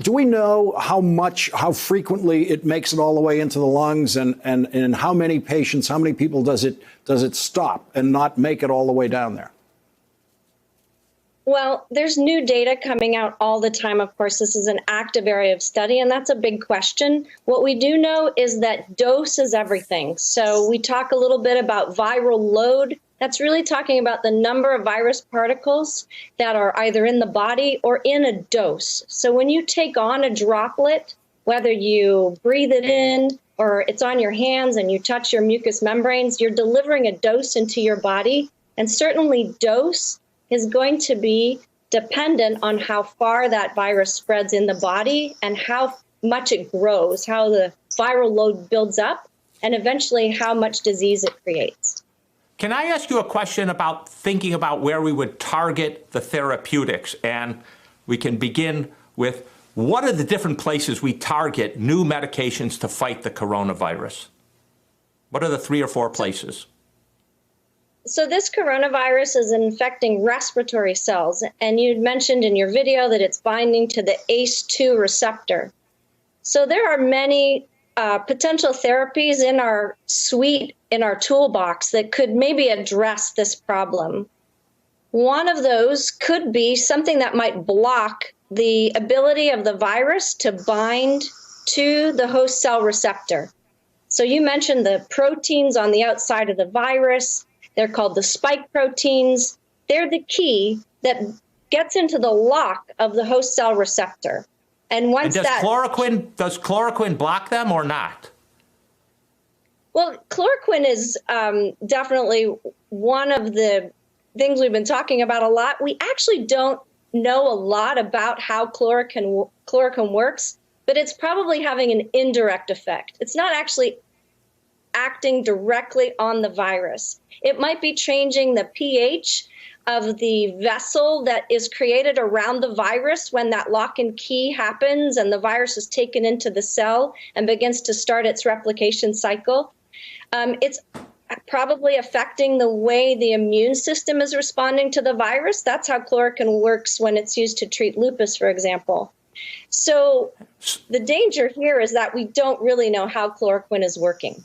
Do we know how frequently it makes it all the way into the lungs, and how many patients, how many people does it stop and not make it all the way down there? Well, there's new data coming out all the time. Of course, this is an active area of study, and that's a big question. What we do know is that dose is everything. So we talk a little bit about viral load. That's really talking about the number of virus particles that are either in the body or in a dose. So when you take on a droplet, whether you breathe it in or it's on your hands and you touch your mucous membranes, you're delivering a dose into your body. And certainly dose is going to be dependent on how far that virus spreads in the body and how much it grows, how the viral load builds up, and eventually how much disease it creates. Can I ask you a question about thinking about where we would target the therapeutics? And we can begin with, what are the different places we target new medications to fight the coronavirus? What are the 3 or 4 places? So this coronavirus is infecting respiratory cells, and you mentioned in your video that it's binding to the ACE2 receptor. So there are many potential therapies in our suite, in our toolbox, that could maybe address this problem. One of those could be something that might block the ability of the virus to bind to the host cell receptor. So you mentioned the proteins on the outside of the virus. They're called the spike proteins. They're the key that gets into the lock of the host cell receptor. And once does chloroquine block them or not? Well, chloroquine is definitely one of the things we've been talking about a lot. We actually don't know a lot about how chloroquine works, but it's probably having an indirect effect. It's not actually acting directly on the virus. It might be changing the pH of the vessel that is created around the virus when that lock and key happens and the virus is taken into the cell and begins to start its replication cycle. It's probably affecting the way the immune system is responding to the virus. That's how chloroquine works when it's used to treat lupus, for example. So the danger here is that we don't really know how chloroquine is working.